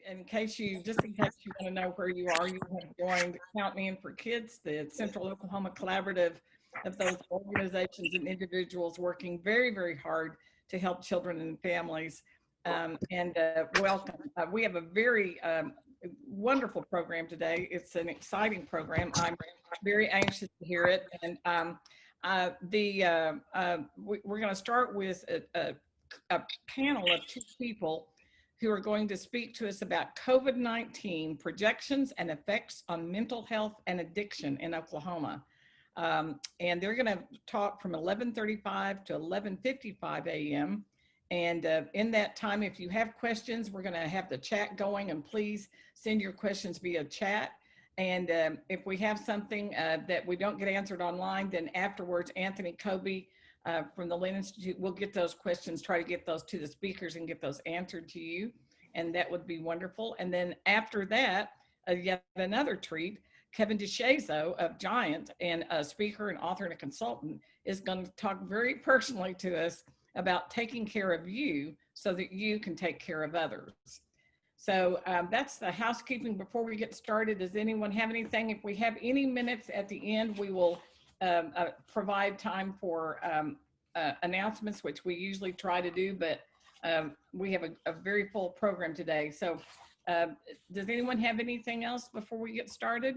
just in case you want to know where you are, you have joined Count Me In for Kids, the Central Oklahoma Collaborative of those organizations and individuals working very, very hard to help children and families. Welcome. We have a very wonderful program today. It's an exciting program. I'm very anxious to hear it. And we're going to start with a panel of two people who are going to speak to us about COVID-19 projections and effects on mental health and addiction in Oklahoma. And they're going to talk from 11:35 to 11:55 a.m. And in that time, if you have questions, we're going to have the chat going, and please send your questions via chat. And if we have something that we don't get answered online, then afterwards, Anthony Kobe from the Lynn Institute will get those questions, try to get those to the speakers and get those answered to you. And that would be wonderful. And then after that, yet another treat, Kevin DeShazo of Giant, and a speaker and author and a consultant, is going to talk very personally to us about taking care of you so that you can take care of others. So that's the housekeeping before we get started. Does anyone have anything? If we have any minutes at the end, we will provide time for announcements, which we usually try to do, but we have a very full program today. So does anyone have anything else before we get started?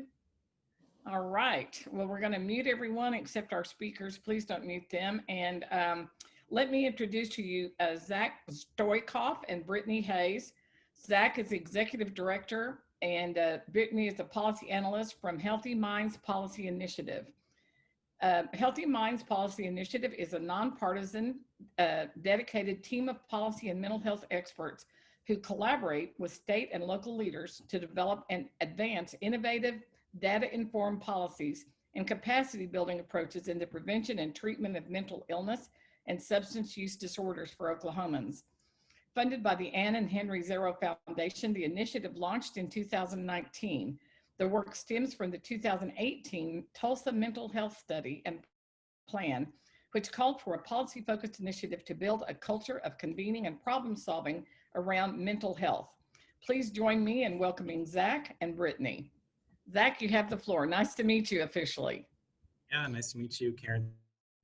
All right, well, we're going to mute everyone except our speakers. Please don't mute them. And let me introduce to you Zack Stoycoff and Brittany Hayes. Zack is Executive Director, and Brittany is the Policy Analyst from Healthy Minds Policy Initiative. Healthy Minds Policy Initiative is a nonpartisan, dedicated team of policy and mental health experts who collaborate with state and local leaders to develop and advance innovative, data-informed policies and capacity-building approaches in the prevention and treatment of mental illness and substance use disorders for Oklahomans. Funded by the Ann and Henry Zero Foundation, the initiative launched in 2019. The work stems from the 2018 Tulsa Mental Health Study and Plan, which called for a policy-focused initiative to build a culture of convening and problem-solving around mental health. Please join me in welcoming Zack and Brittany. Zack, you have the floor. Nice to meet you officially. Yeah, nice to meet you, Karen.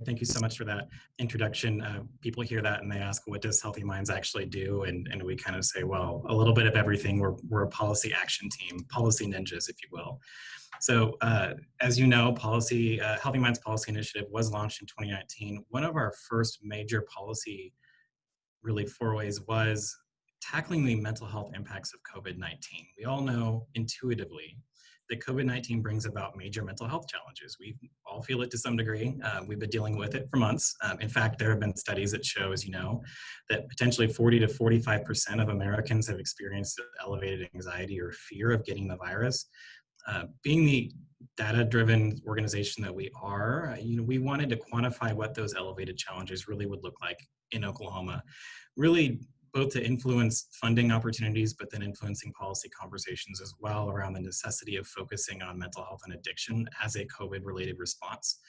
Thank you so much for that introduction. People hear that and they ask, what does Healthy Minds actually do? And we kind of say, well, a little bit of everything. We're a policy action team, policy ninjas, if you will. So as you know, Healthy Minds Policy Initiative was launched in 2019. One of our first major policy forays was tackling the mental health impacts of COVID-19. We all know intuitively that COVID-19 brings about major mental health challenges. We all feel it to some degree. We've been dealing with it for months. In fact, there have been studies that show, as you know, that potentially 40 to 45% of Americans have experienced elevated anxiety or fear of getting the virus. Being the data-driven organization that we are, we wanted to quantify what those elevated challenges really would look like in Oklahoma, really both to influence funding opportunities, but then influencing policy conversations as well around the necessity of focusing on mental health and addiction as a COVID-related response.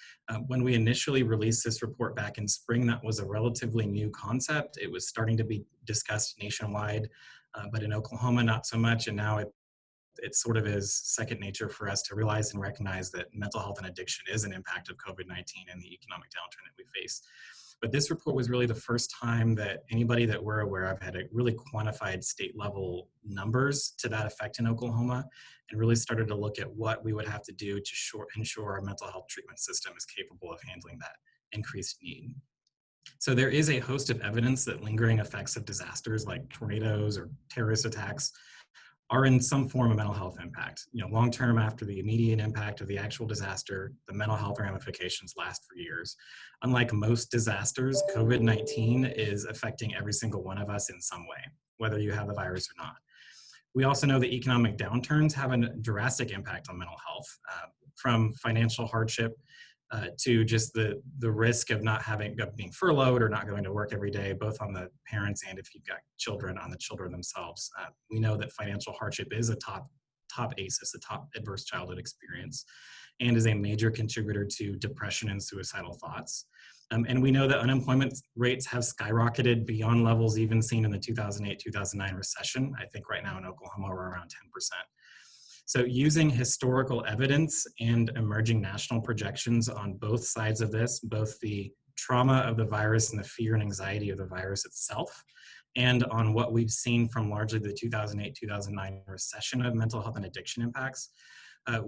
When we initially released this report back in spring, that was a relatively new concept. It was starting to be discussed nationwide, but in Oklahoma, not so much. And now it sort of is second nature for us to realize and recognize that mental health and addiction is an impact of COVID-19 and the economic downturn that we face. But this report was really the first time that anybody that we're aware of had a really quantified state level numbers to that effect in Oklahoma, and really started to look at what we would have to do to ensure our mental health treatment system is capable of handling that increased need. So there is a host of evidence that lingering effects of disasters like tornadoes or terrorist attacks are in some form of mental health impact. Long-term after the immediate impact of the actual disaster, the mental health ramifications last for years. Unlike most disasters, COVID-19 is affecting every single one of us in some way, whether you have the virus or not. We also know that economic downturns have a drastic impact on mental health, from financial hardship to just the risk of being furloughed or not going to work every day, both on the parents and if you've got children, on the children themselves. We know that financial hardship is a top ACEs, a top adverse childhood experience, and is a major contributor to depression and suicidal thoughts. And we know that unemployment rates have skyrocketed beyond levels even seen in the 2008-2009 recession. I think right now in Oklahoma, we're around 10%. So using historical evidence and emerging national projections on both sides of this, both the trauma of the virus and the fear and anxiety of the virus itself, and on what we've seen from largely the 2008-2009 recession of mental health and addiction impacts,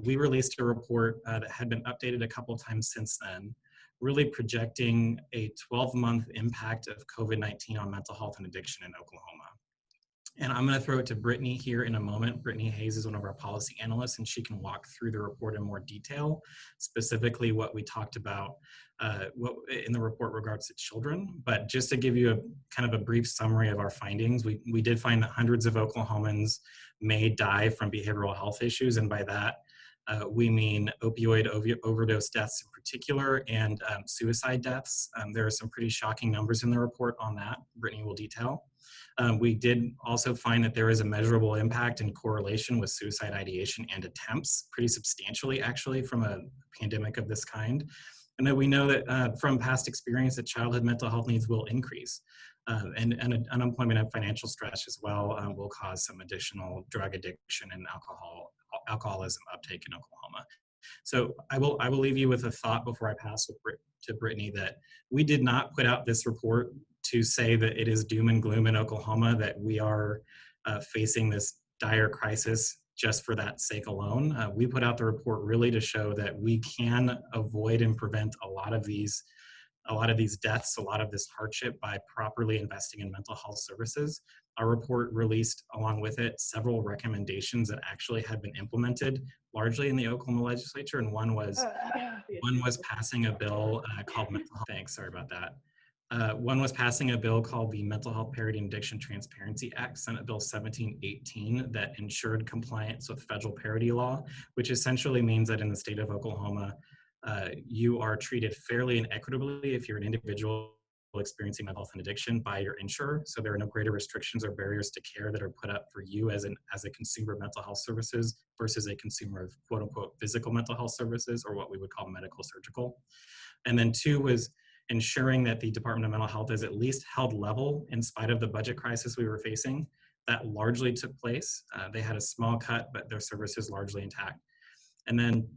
we released a report that had been updated a couple times since then, really projecting a 12-month impact of COVID-19 on mental health and addiction in Oklahoma. And I'm going to throw it to Brittany here in a moment. Brittany Hayes is one of our policy analysts, and she can walk through the report in more detail, specifically what we talked about what in the report regards to children. But just to give you a kind of a brief summary of our findings, we did find that hundreds of Oklahomans may die from behavioral health issues, and by that, we mean opioid overdose deaths in particular and suicide deaths. There are some pretty shocking numbers in the report on that. Brittany will detail. We did also find that there is a measurable impact and correlation with suicide ideation and attempts, pretty substantially actually, from a pandemic of this kind. And that we know that from past experience that childhood mental health needs will increase. And unemployment and financial stress as well will cause some additional drug addiction and alcoholism uptake in Oklahoma. So I will leave you with a thought before I pass to Brittany that we did not put out this report to say that it is doom and gloom in Oklahoma, that we are facing this dire crisis just for that sake alone. We put out the report really to show that we can avoid and prevent a lot of these deaths, a lot of this hardship by properly investing in mental health services. Our report released along with it several recommendations that actually had been implemented largely in the Oklahoma legislature, and one was passing a bill called mental health. Thanks, sorry about that. One was passing a bill called the Mental Health Parity and Addiction Transparency Act, Senate Bill 1718, that ensured compliance with federal parity law, which essentially means that in the state of Oklahoma, you are treated fairly and equitably if you're an individual experiencing mental health and addiction by your insurer. So there are no greater restrictions or barriers to care that are put up for you as a consumer of mental health services versus a consumer of quote unquote physical mental health services, or what we would call medical surgical. And then two was ensuring that the Department of Mental Health is at least held level in spite of the budget crisis we were facing. That largely took place. They had a small cut, but their services largely intact. And then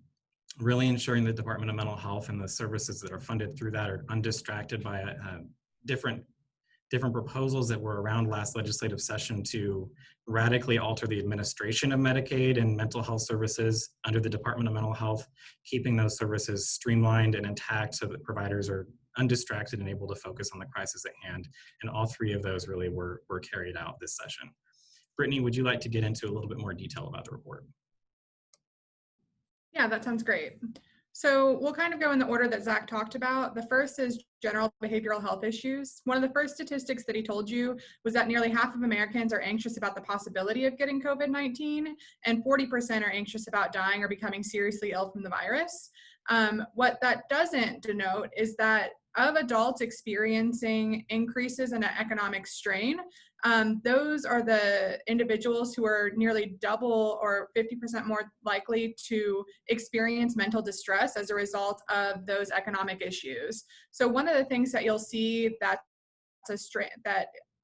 really ensuring the Department of Mental Health and the services that are funded through that are undistracted by different proposals that were around last legislative session to radically alter the administration of Medicaid and mental health services under the Department of Mental Health, keeping those services streamlined and intact so that providers are undistracted and able to focus on the crisis at hand. And all three of those really were carried out this session. Brittany, would you like to get into a little bit more detail about the report? Yeah, that sounds great. So we'll kind of go in the order that Zack talked about. The first is general behavioral health issues. One of the first statistics that he told you was that nearly half of Americans are anxious about the possibility of getting COVID-19, and 40% are anxious about dying or becoming seriously ill from the virus. What that doesn't denote is that of adults experiencing increases in economic strain, those are the individuals who are nearly double or 50% more likely to experience mental distress as a result of those economic issues. So one of the things that you'll see that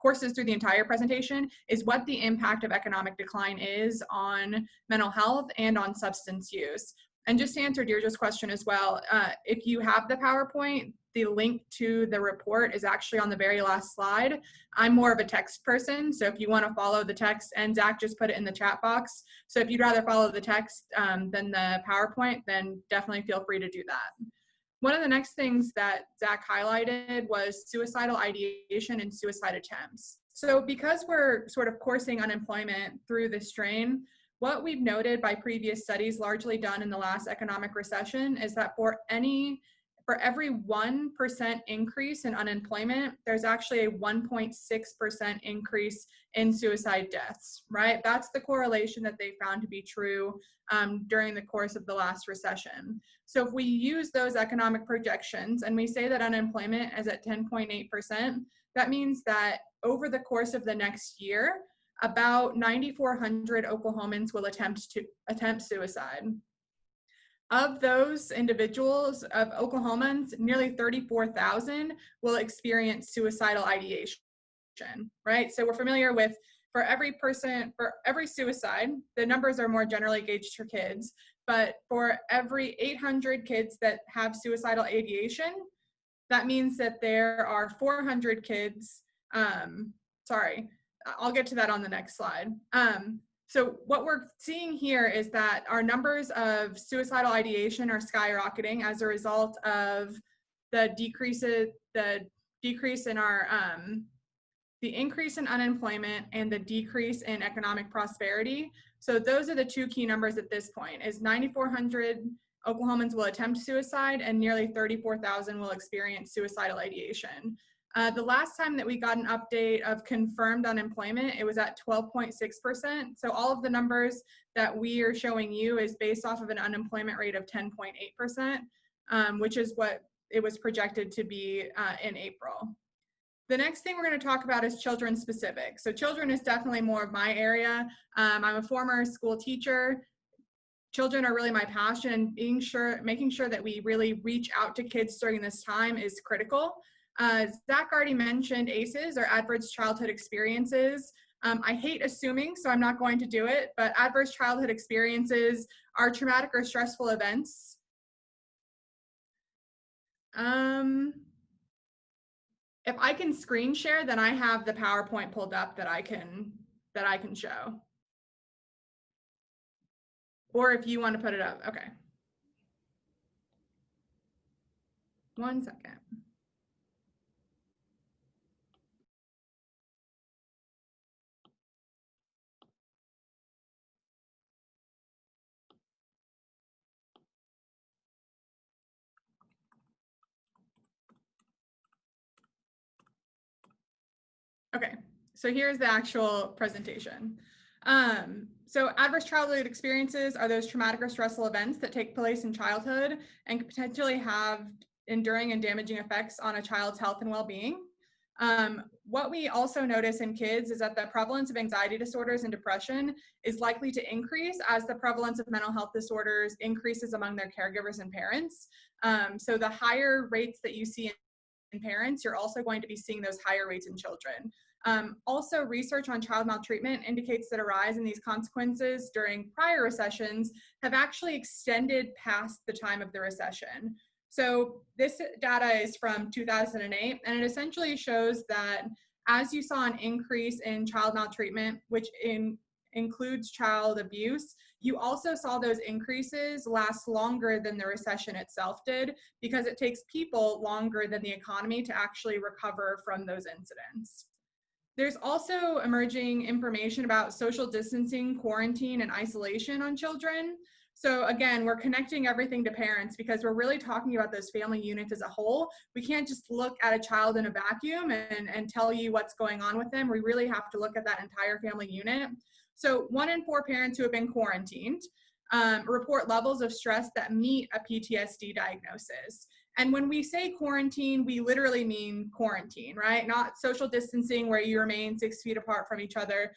courses through the entire presentation is what the impact of economic decline is on mental health and on substance use. And just to answer Deirdre's question as well, if you have the PowerPoint, the link to the report is actually on the very last slide. I'm more of a text person, so if you want to follow the text, and Zack just put it in the chat box, so if you'd rather follow the text than the PowerPoint, then definitely feel free to do that. One of the next things that Zack highlighted was suicidal ideation and suicide attempts. So because we're sort of coursing unemployment through this strain, what we've noted by previous studies largely done in the last economic recession is that for every 1% increase in unemployment, there's actually a 1.6% increase in suicide deaths, right? That's the correlation that they found to be true during the course of the last recession. So if we use those economic projections and we say that unemployment is at 10.8%, that means that over the course of the next year, about 9,400 Oklahomans will attempt suicide. Of those individuals, of Oklahomans, nearly 34,000 will experience suicidal ideation, right? So we're familiar with, for every suicide, the numbers are more generally gauged for kids, but for every 800 kids that have suicidal ideation, that means that there are 400 kids, sorry, I'll get to that on the next slide. So what we're seeing here is that our numbers of suicidal ideation are skyrocketing as a result of the decrease in our, the increase in unemployment and the decrease in economic prosperity. So those are the two key numbers at this point, is 9,400 Oklahomans will attempt suicide and nearly 34,000 will experience suicidal ideation. The last time that we got an update of confirmed unemployment, it was at 12.6%. So all of the numbers that we are showing you is based off of an unemployment rate of 10.8%, which is what it was projected to be in April. The next thing we're going to talk about is children specific. So children is definitely more of my area. I'm a former school teacher. Children are really my passion, and making sure that we really reach out to kids during this time is critical. Zack already mentioned ACEs, or Adverse Childhood Experiences. I hate assuming, so I'm not going to do it, but adverse childhood experiences are traumatic or stressful events. If I can screen share, then I have the PowerPoint pulled up that I can show. Or if you want to put it up, okay. 1 second. Okay, so here's the actual presentation. So adverse childhood experiences are those traumatic or stressful events that take place in childhood and can potentially have enduring and damaging effects on a child's health and well-being. What we also notice in kids is that the prevalence of anxiety disorders and depression is likely to increase as the prevalence of mental health disorders increases among their caregivers and parents. So the higher rates that you see in parents, you're also going to be seeing those higher rates in children. Also, research on child maltreatment indicates that a rise in these consequences during prior recessions have actually extended past the time of the recession. So this data is from 2008, and it essentially shows that as you saw an increase in child maltreatment, which includes child abuse, you also saw those increases last longer than the recession itself did, because it takes people longer than the economy to actually recover from those incidents. There's also emerging information about social distancing, quarantine, and isolation on children. So again, we're connecting everything to parents because we're really talking about those family units as a whole. We can't just look at a child in a vacuum and tell you what's going on with them. We really have to look at that entire family unit. So 1 in 4 parents who have been quarantined report levels of stress that meet a PTSD diagnosis. And when we say quarantine, we literally mean quarantine, right? Not social distancing where you remain 6 feet apart from each other,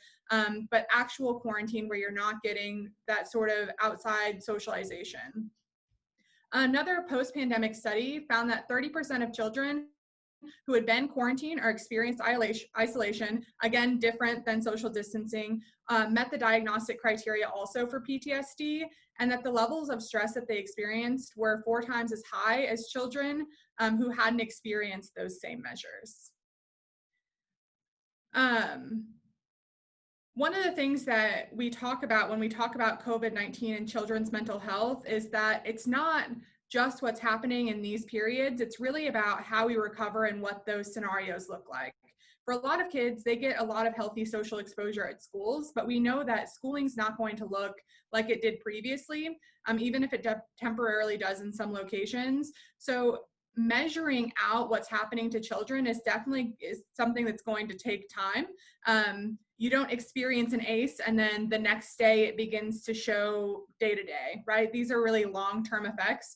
but actual quarantine where you're not getting that sort of outside socialization. Another post-pandemic study found that 30% of children who had been quarantined or experienced isolation, again, different than social distancing, met the diagnostic criteria also for PTSD, and that the levels of stress that they experienced were 4 times as high as children who hadn't experienced those same measures. One of the things that we talk about when we talk about COVID-19 and children's mental health is that it's not just what's happening in these periods. It's really about how we recover and what those scenarios look like. For a lot of kids, they get a lot of healthy social exposure at schools, but we know that schooling's not going to look like it did previously, even if it temporarily does in some locations. So measuring out what's happening to children is definitely something that's going to take time. You don't experience an ACE and then the next day it begins to show day to day, right? These are really long-term effects.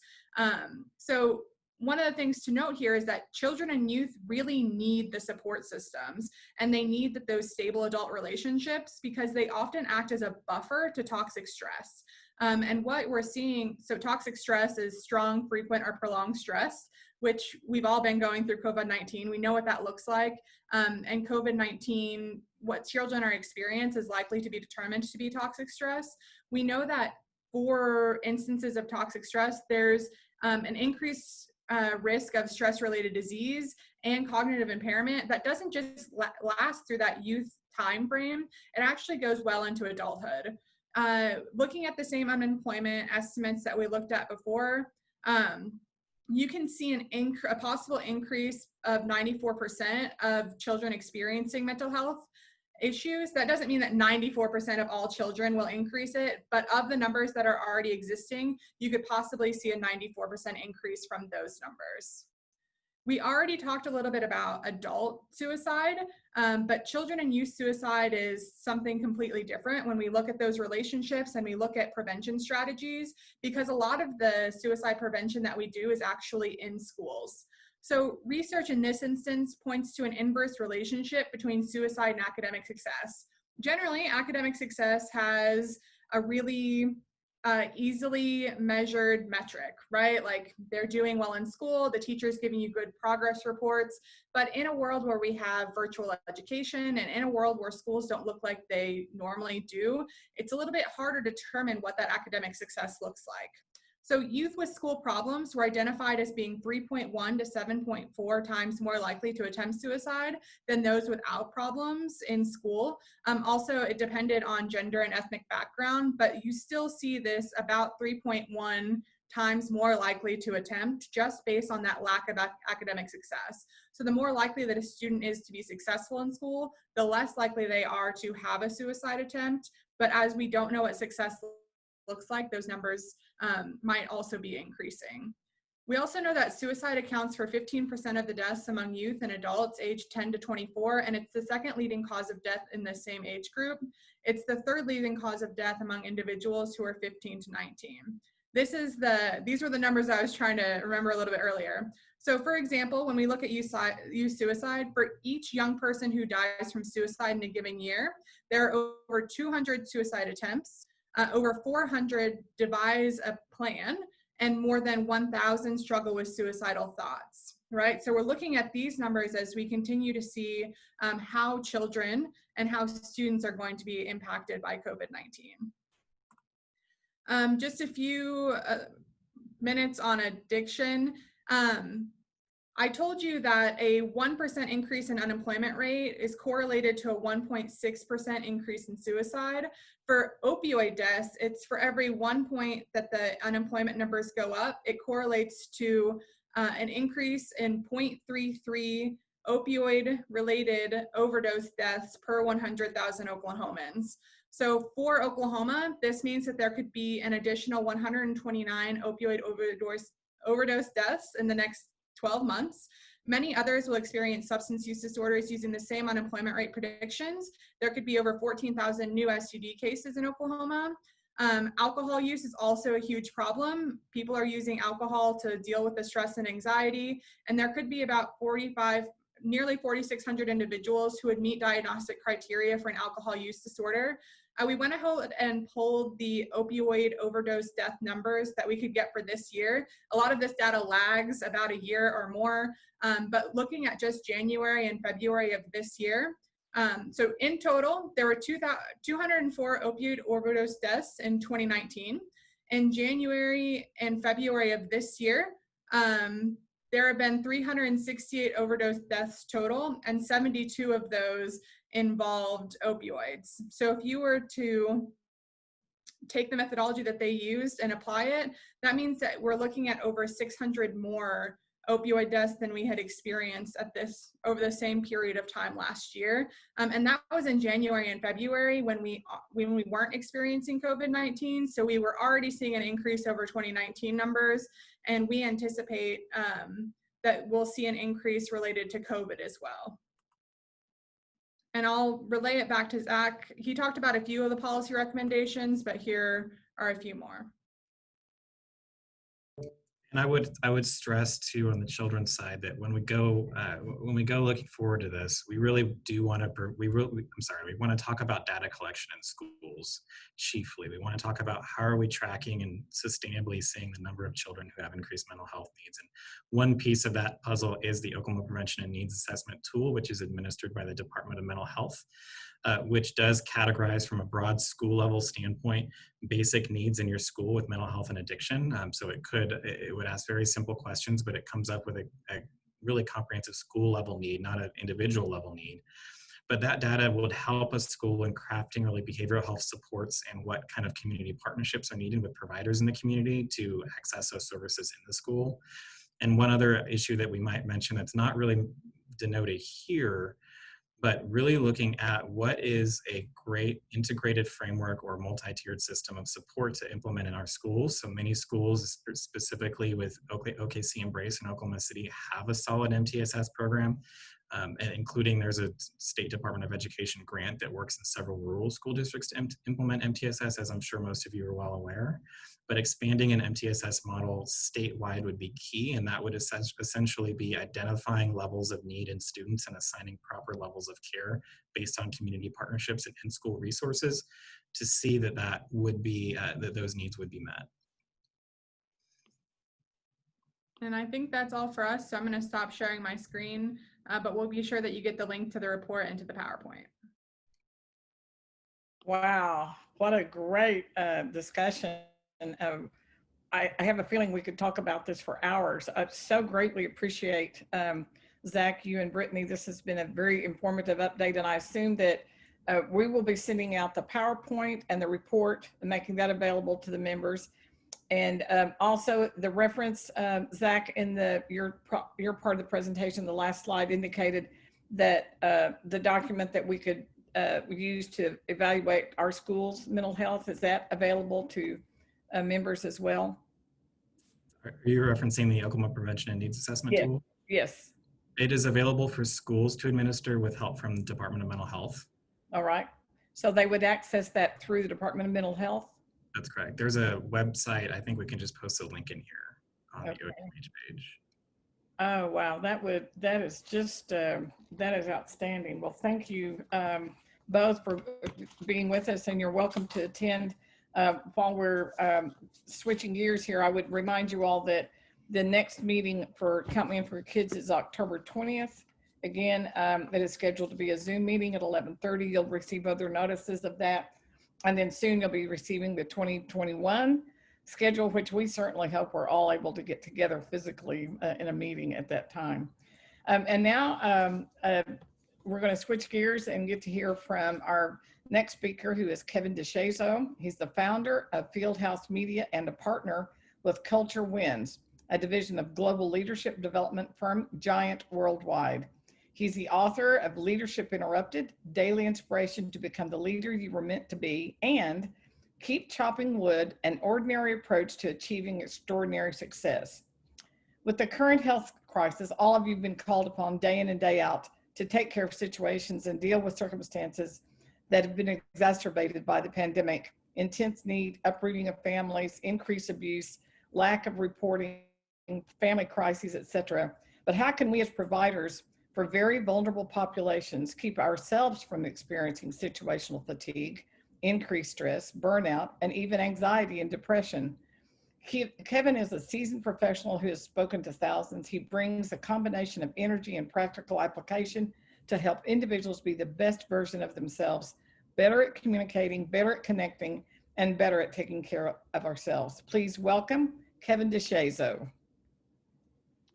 So one of the things to note here is that children and youth really need the support systems, and they need those stable adult relationships because they often act as a buffer to toxic stress. And what we're seeing, so toxic stress is strong, frequent, or prolonged stress, which we've all been going through COVID-19. We know what that looks like. And COVID-19, what children are experiencing is likely to be determined to be toxic stress. We know that for instances of toxic stress, there's an increased risk of stress-related disease and cognitive impairment that doesn't just last through that youth time frame. It actually goes well into adulthood. Looking at the same unemployment estimates that we looked at before, you can see a possible increase of 94% of children experiencing mental health issues. That doesn't mean that 94% of all children will increase it, but of the numbers that are already existing, you could possibly see a 94% increase from those numbers. We already talked a little bit about adult suicide, but children and youth suicide is something completely different when we look at those relationships and we look at prevention strategies, because a lot of the suicide prevention that we do is actually in schools. So research in this instance points to an inverse relationship between suicide and academic success. Generally, academic success has a really easily measured metric, right? Like they're doing well in school, the teacher's giving you good progress reports. But in a world where we have virtual education and in a world where schools don't look like they normally do, it's a little bit harder to determine what that academic success looks like. So youth with school problems were identified as being 3.1 to 7.4 times more likely to attempt suicide than those without problems in school. Also, it depended on gender and ethnic background, but you still see this about 3.1 times more likely to attempt just based on that lack of academic success. So the more likely that a student is to be successful in school, the less likely they are to have a suicide attempt. But as we don't know what success looks like, those numbers might also be increasing. We also know that suicide accounts for 15% of the deaths among youth and adults aged 10 to 24, and it's the second leading cause of death in the same age group. It's the third leading cause of death among individuals who are 15 to 19. These were the numbers I was trying to remember a little bit earlier. So for example, when we look at youth suicide, for each young person who dies from suicide in a given year, there are over 200 suicide attempts, over 400 devise a plan, and more than 1,000 struggle with suicidal thoughts, right? So we're looking at these numbers as we continue to see how children and how students are going to be impacted by COVID-19. Just a few minutes on addiction. I told you that a 1% increase in unemployment rate is correlated to a 1.6% increase in suicide. For opioid deaths, it's for every 1 point that the unemployment numbers go up, it correlates to an increase in 0.33 opioid-related overdose deaths per 100,000 Oklahomans. So for Oklahoma, this means that there could be an additional 129 opioid overdose deaths in the next 12 months. Many others will experience substance use disorders using the same unemployment rate predictions. There could be over 14,000 new SUD cases in Oklahoma. Alcohol use is also a huge problem. People are using alcohol to deal with the stress and anxiety, and there could be about nearly 4,600 individuals who would meet diagnostic criteria for an alcohol use disorder. We went ahead and pulled the opioid overdose death numbers that we could get for this year. A lot of this data lags about a year or more, but looking at just January and February of this year, so in total, there were 204 opioid overdose deaths in 2019. In January and February of this year, there have been 368 overdose deaths total, and 72 of those involved opioids. So if you were to take the methodology that they used and apply it, that means that we're looking at over 600 more opioid deaths than we had experienced over the same period of time last year. And that was in January and February when we weren't experiencing COVID-19. So we were already seeing an increase over 2019 numbers, and we anticipate that we'll see an increase related to COVID as well. And I'll relay it back to Zack. He talked about a few of the policy recommendations, but here are a few more. And I would stress too on the children's side that when we go looking forward to this, we really do want to we want to talk about data collection in schools chiefly. We want to talk about how are we tracking and sustainably seeing the number of children who have increased mental health needs. And one piece of that puzzle is the Oklahoma Prevention and Needs Assessment tool, which is administered by the Department of Mental Health, which does categorize from a broad school level standpoint basic needs in your school with mental health and addiction. So it would ask very simple questions, but it comes up with a really comprehensive school level need, not an individual level need. But that data would help a school in crafting really behavioral health supports and what kind of community partnerships are needed with providers in the community to access those services in the school. And one other issue that we might mention that's not really denoted here, but really looking at what is a great integrated framework or multi-tiered system of support to implement in our schools. So many schools, specifically with OKC Embrace in Oklahoma City, have a solid MTSS program, and including there's a State Department of Education grant that works in several rural school districts to implement MTSS, as I'm sure most of you are well aware. But expanding an MTSS model statewide would be key, and that would essentially be identifying levels of need in students and assigning proper levels of care based on community partnerships and in-school resources to see that would be that those needs would be met. And I think that's all for us. So I'm going to stop sharing my screen, but we'll be sure that you get the link to the report and to the PowerPoint. Wow, what a great discussion. I have a feeling we could talk about this for hours. I so greatly appreciate, Zack, you and Brittany. This has been a very informative update, and I assume that we will be sending out the PowerPoint and the report and making that available to the members. And also the reference, Zack, in your part of the presentation, the last slide indicated that the document that we could use to evaluate our schools' mental health, is that available to members as well? Are you referencing the Oklahoma Prevention and Needs Assessment tool? Yes. It is available for schools to administer with help from the Department of Mental Health. All right. So they would access that through the Department of Mental Health? That's correct. There's a website. I think we can just post a link in here on the OH page. Oh, wow. That is just, that is outstanding. Well, thank you both for being with us, and you're welcome to attend. While we're switching gears here, I would remind you all that the next meeting for Count Me In for Kids is October 20th. Again, it is scheduled to be a Zoom meeting at 11:30. You'll receive other notices of that. And then soon you'll be receiving the 2021 schedule, which we certainly hope we're all able to get together physically in a meeting at that time. And now we're going to switch gears and get to hear from our next speaker, who is Kevin DeShazo. He's the founder of Fieldhouse Media and a partner with Culture Wins, a division of global leadership development firm Giant Worldwide. He's the author of Leadership Interrupted, Daily Inspiration to Become the Leader You Were Meant to Be, and Keep Chopping Wood, an Ordinary Approach to Achieving Extraordinary Success. With the current health crisis, all of you have been called upon day in and day out to take care of situations and deal with circumstances that have been exacerbated by the pandemic: intense need, uprooting of families, increased abuse, lack of reporting, family crises, etc. But how can we as providers for very vulnerable populations keep ourselves from experiencing situational fatigue, increased stress, burnout, and even anxiety and depression? Kevin is a seasoned professional who has spoken to thousands. He brings a combination of energy and practical application to help individuals be the best version of themselves, better at communicating, better at connecting, and better at taking care of ourselves. Please welcome Kevin DeShazo.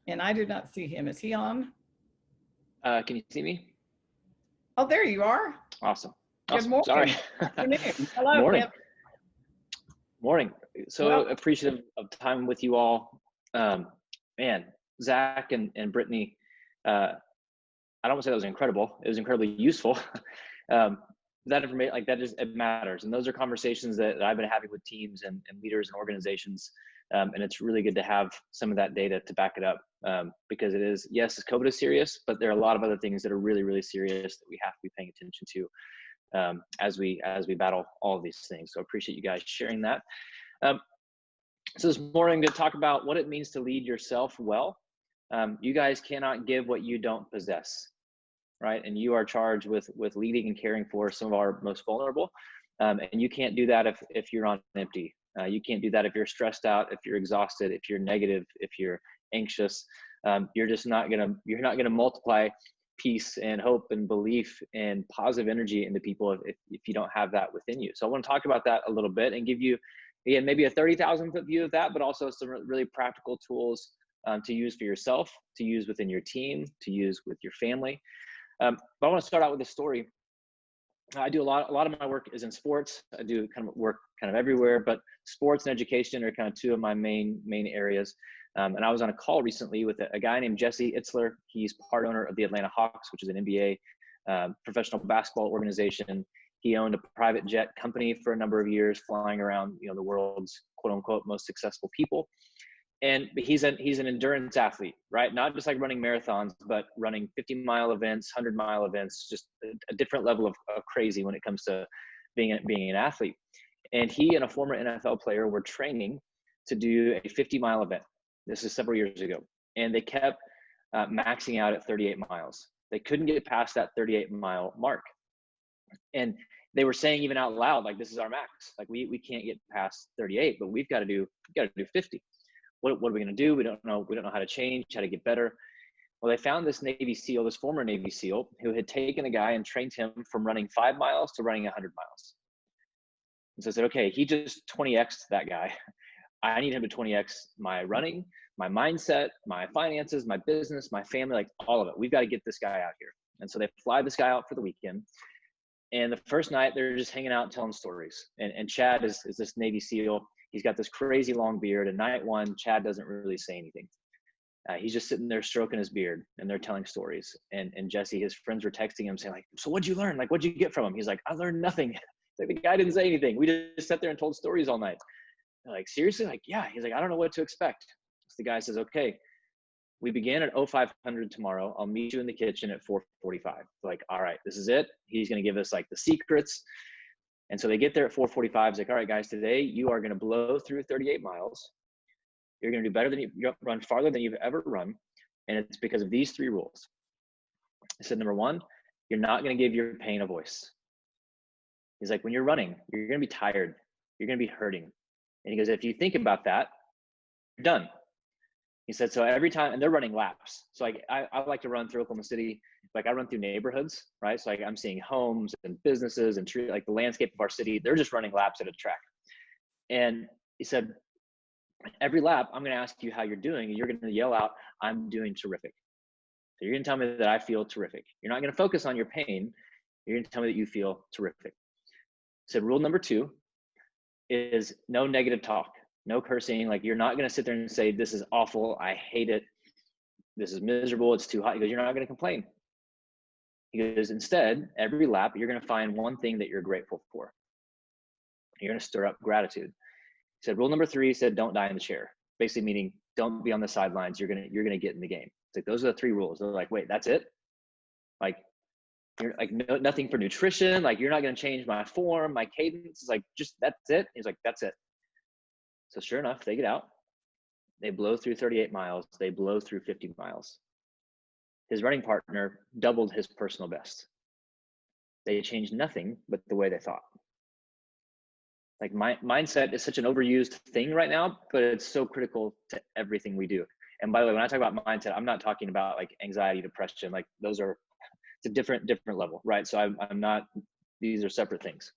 And I do not see him. Is he on? Can you see me? Oh, there you are. Awesome. Good morning. Sorry. Hello. Morning. Kevin. Morning. So appreciative of time with you all. Man, Zack and Brittany, I don't want to say that was incredible. It was incredibly useful. That information, like that, it matters. And those are conversations that I've been having with teams and leaders and organizations. And it's really good to have some of that data to back it up, because it is, yes, COVID is serious, but there are a lot of other things that are really, really serious that we have to be paying attention to as we battle all of these things. So I appreciate you guys sharing that. So this morning to talk about what it means to lead yourself well. You guys cannot give what you don't possess, right? And you are charged with leading and caring for some of our most vulnerable. And you can't do that if you're on empty. You can't do that if you're stressed out, if you're exhausted, if you're negative, if you're anxious. You're not gonna multiply peace and hope and belief and positive energy into people if you don't have that within you. So I want to talk about that a little bit and give you, again, maybe a 30,000 foot view of that, but also some really practical tools to use for yourself, to use within your team, to use with your family. But I want to start out with a story. I do a lot of my work is in sports. I do kind of work kind of everywhere, but sports and education are kind of two of my main areas. And I was on a call recently with a guy named Jesse Itzler. He's part owner of the Atlanta Hawks, which is an NBA professional basketball organization. He owned a private jet company for a number of years, flying around, the world's quote unquote most successful people. And he's an endurance athlete, right? Not just like running marathons, but running 50-mile events, 100-mile events, just a different level of crazy when it comes to being an athlete. And he and a former NFL player were training to do a 50-mile event. This is several years ago. And they kept maxing out at 38 miles. They couldn't get past that 38-mile mark. And they were saying even out loud, like, this is our max. Like, we can't get past 38, but we've got to do 50. What are we going to do? We don't know how to change, how to get better. Well, they found this Navy SEAL, this former Navy SEAL, who had taken a guy and trained him from running 5 miles to running 100 miles. And so I said, okay, he just 20x'd that guy. I need him to 20x my running, my mindset, my finances, my business, my family, like all of it. We've got to get this guy out here. And so they fly this guy out for the weekend. And the first night, they're just hanging out and telling stories. And Chad is this Navy SEAL. He's got this crazy long beard. And night one, Chad doesn't really say anything. He's just sitting there stroking his beard, and they're telling stories. And Jesse, his friends were texting him saying, like, so what'd you learn? Like, what'd you get from him? He's like, I learned nothing. Like, the guy didn't say anything. We just sat there and told stories all night. They're like, seriously? Like, yeah. He's like, I don't know what to expect. So the guy says, okay, we begin at 0500 tomorrow. I'll meet you in the kitchen at 4:45. Like, all right, this is it. He's going to give us like the secrets. And so they get there at 4:45. He's like, all right, guys, today you are going to blow through 38 miles. You're going to do better than you run farther than you've ever run. And it's because of these 3 rules. I said, number 1, you're not going to give your pain a voice. He's like, when you're running, you're going to be tired. You're going to be hurting. And he goes, if you think about that, you're done. He said, so every time, and they're running laps. So like, I like to run through Oklahoma City. Like, I run through neighborhoods, right? So like, I'm seeing homes and businesses and like the landscape of our city. They're just running laps at a track. And he said, every lap, I'm going to ask you how you're doing. And you're going to yell out, I'm doing terrific. So you're going to tell me that I feel terrific. You're not going to focus on your pain. You're going to tell me that you feel terrific. He said, rule number 2 is no negative talk. No cursing. Like, you're not going to sit there and say, this is awful. I hate it. This is miserable. It's too hot. He goes, you're not going to complain. He goes, instead, every lap, you're going to find one thing that you're grateful for. You're going to stir up gratitude. He said, rule number 3 said, don't die in the chair. Basically meaning, don't be on the sidelines. You're going to get in the game. It's like, those are the 3 rules. They're like, wait, that's it? Like, you're like, nothing for nutrition. Like, you're not going to change my form, my cadence. It's like, just, that's it. He's like, that's it. So sure enough, they get out. They blow through 38 miles. They blow through 50 miles. His running partner doubled his personal best. They changed nothing but the way they thought. Like, mindset is such an overused thing right now, but it's so critical to everything we do. And by the way, when I talk about mindset, I'm not talking about like anxiety, depression. Like, those are, it's a different level, right? So I'm not, these are separate things.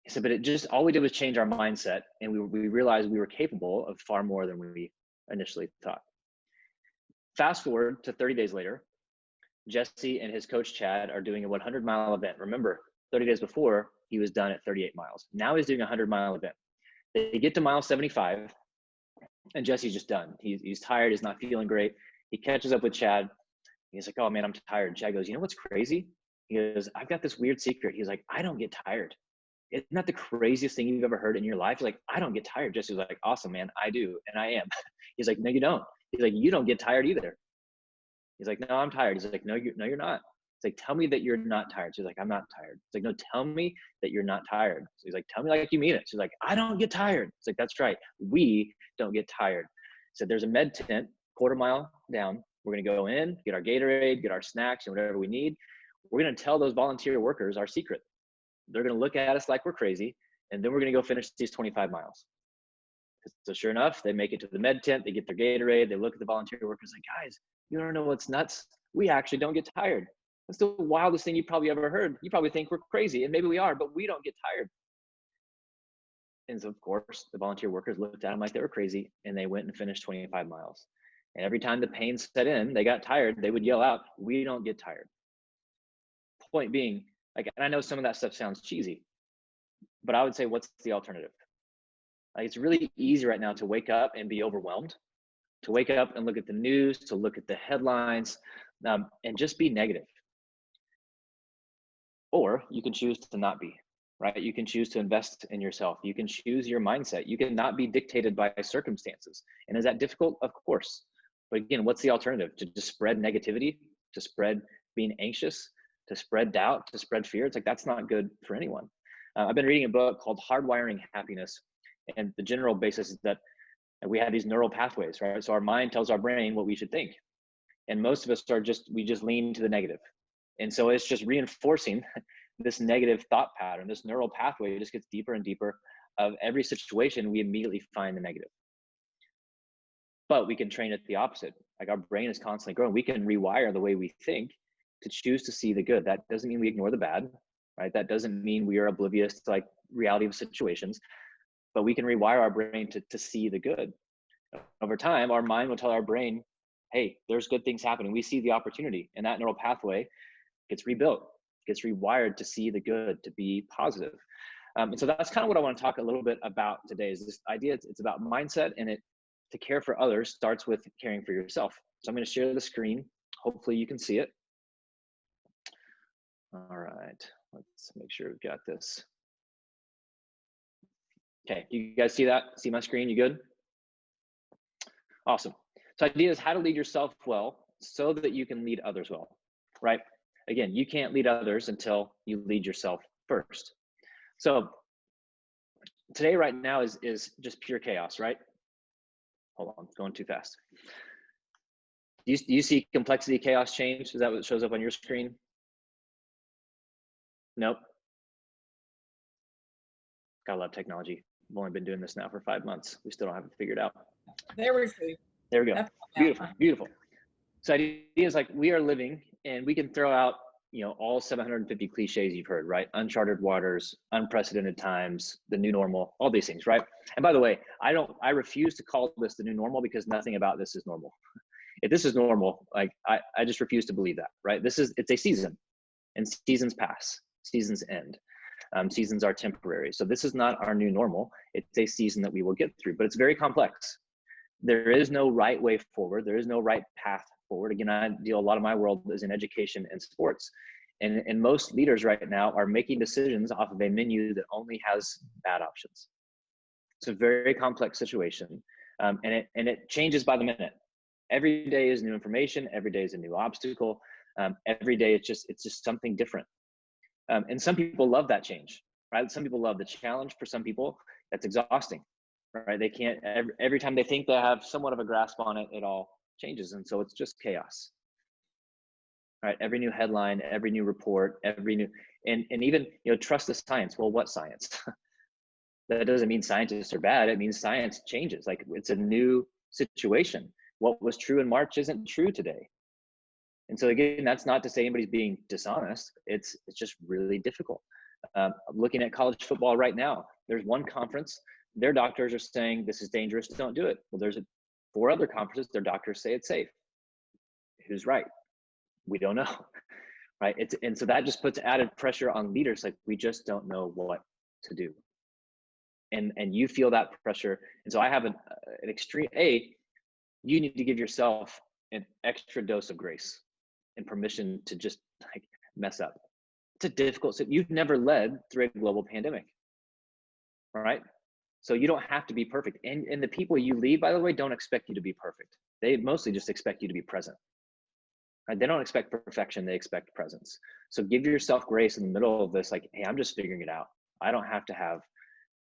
He said, but it just, all we did was change our mindset, and we realized we were capable of far more than we initially thought. Fast forward to 30 days later, Jesse and his coach Chad are doing a 100-mile event. Remember, 30 days before, he was done at 38 miles. Now he's doing a 100-mile event. They get to mile 75, and Jesse's just done. He's tired. He's not feeling great. He catches up with Chad. He's like, oh man, I'm tired. Chad goes, you know what's crazy? He goes, I've got this weird secret. He's like, I don't get tired. Isn't that the craziest thing you've ever heard in your life? He's like, I don't get tired. Jesse was like, awesome, man. I do. And I am. He's like, no, you don't. He's like, you don't get tired either. He's like, no, I'm tired. He's like, no, you're not. It's like, tell me that you're not tired. She's like, I'm not tired. It's like, no, tell me that you're not tired. So he's like, tell me like you mean it. She's like, I don't get tired. It's like, that's right. We don't get tired. So there's a med tent, quarter mile down. We're going to go in, get our Gatorade, get our snacks and whatever we need. We're going to tell those volunteer workers our secret. They're going to look at us like we're crazy. And then we're going to go finish these 25 miles. So sure enough, they make it to the med tent. They get their Gatorade. They look at the volunteer workers like, guys, you don't know what's nuts. We actually don't get tired. That's the wildest thing you probably ever heard. You probably think we're crazy, and maybe we are, but we don't get tired. And so, of course, the volunteer workers looked at them like they were crazy, and they went and finished 25 miles. And every time the pain set in, they got tired, they would yell out, we don't get tired. Point being, like, and I know some of that stuff sounds cheesy, but I would say, what's the alternative? Like, it's really easy right now to wake up and be overwhelmed, to wake up and look at the news, to look at the headlines, and just be negative. Or you can choose to not be, right? You can choose to invest in yourself. You can choose your mindset. You can not be dictated by circumstances. And is that difficult? Of course. But again, what's the alternative? To just spread negativity, to spread being anxious, to spread doubt, to spread fear? It's like, that's not good for anyone. I've been reading a book called Hardwiring Happiness. And the general basis is that we have these neural pathways, right? So our mind tells our brain what we should think. And most of us we just lean to the negative. And so it's just reinforcing this negative thought pattern. This neural pathway just gets deeper and deeper. Of every situation, we immediately find the negative. But we can train it the opposite. Like, our brain is constantly growing. We can rewire the way we think to choose to see the good. That doesn't mean we ignore the bad, right? That doesn't mean we are oblivious to like reality of situations, but we can rewire our brain to see the good. Over time, our mind will tell our brain, hey, there's good things happening. We see the opportunity, and that neural pathway gets rebuilt, gets rewired to see the good, to be positive. And so that's kind of what I want to talk a little bit about today, is this idea. It's about mindset, and to care for others starts with caring for yourself. So I'm going to share the screen. Hopefully you can see it. All right, let's make sure we've got this. Okay, you guys see that? See my screen? You good? Awesome. So idea is how to lead yourself well so that you can lead others well, right? Again, you can't lead others until you lead yourself first. So today, right now, is just pure chaos, right? Hold on, going too fast. Do you see complexity, chaos, change? Is that what shows up on your screen? Nope. Gotta love technology. I've only been doing this now for 5 months. We still don't have it figured out. There we go. There we go. Beautiful, beautiful. So idea is like, we are living, and we can throw out, all 750 cliches you've heard, right? Uncharted waters, unprecedented times, the new normal, all these things, right? And by the way, I refuse to call this the new normal, because nothing about this is normal. If this is normal, like, I just refuse to believe that, right? It's a season, and seasons pass, seasons end. Seasons are temporary. So this is not our new normal. It's a season that we will get through, but it's very complex. There is no right way forward. There is no right path forward. Again, a lot of my world is in education and sports. And most leaders right now are making decisions off of a menu that only has bad options. It's a very complex situation. And it changes by the minute. Every day is new information. Every day is a new obstacle. Every day it's just something different. And some people love that change, right? Some people love the challenge. For some people, that's exhausting, right? They can't, every time they think they have somewhat of a grasp on it, it all changes. And so it's just chaos, right? Every new headline, every new report, every new, and even, trust the science. Well, what science? That doesn't mean scientists are bad. It means science changes. Like, it's a new situation. What was true in March isn't true today. And so again, that's not to say anybody's being dishonest. It's just really difficult. Looking at college football right now, there's one conference, their doctors are saying this is dangerous, don't do it. Well, there's 4 other conferences, their doctors say it's safe. Who's right? We don't know, right? And so that just puts added pressure on leaders. Like, we just don't know what to do. And you feel that pressure. And so I have an extreme, you need to give yourself an extra dose of grace and permission to just like mess up. It's a difficult, you've never led through a global pandemic, all right? So you don't have to be perfect. And the people you lead, by the way, don't expect you to be perfect. They mostly just expect you to be present. right? They don't expect perfection, they expect presence. So give yourself grace in the middle of this, like, hey, I'm just figuring it out. I don't have to have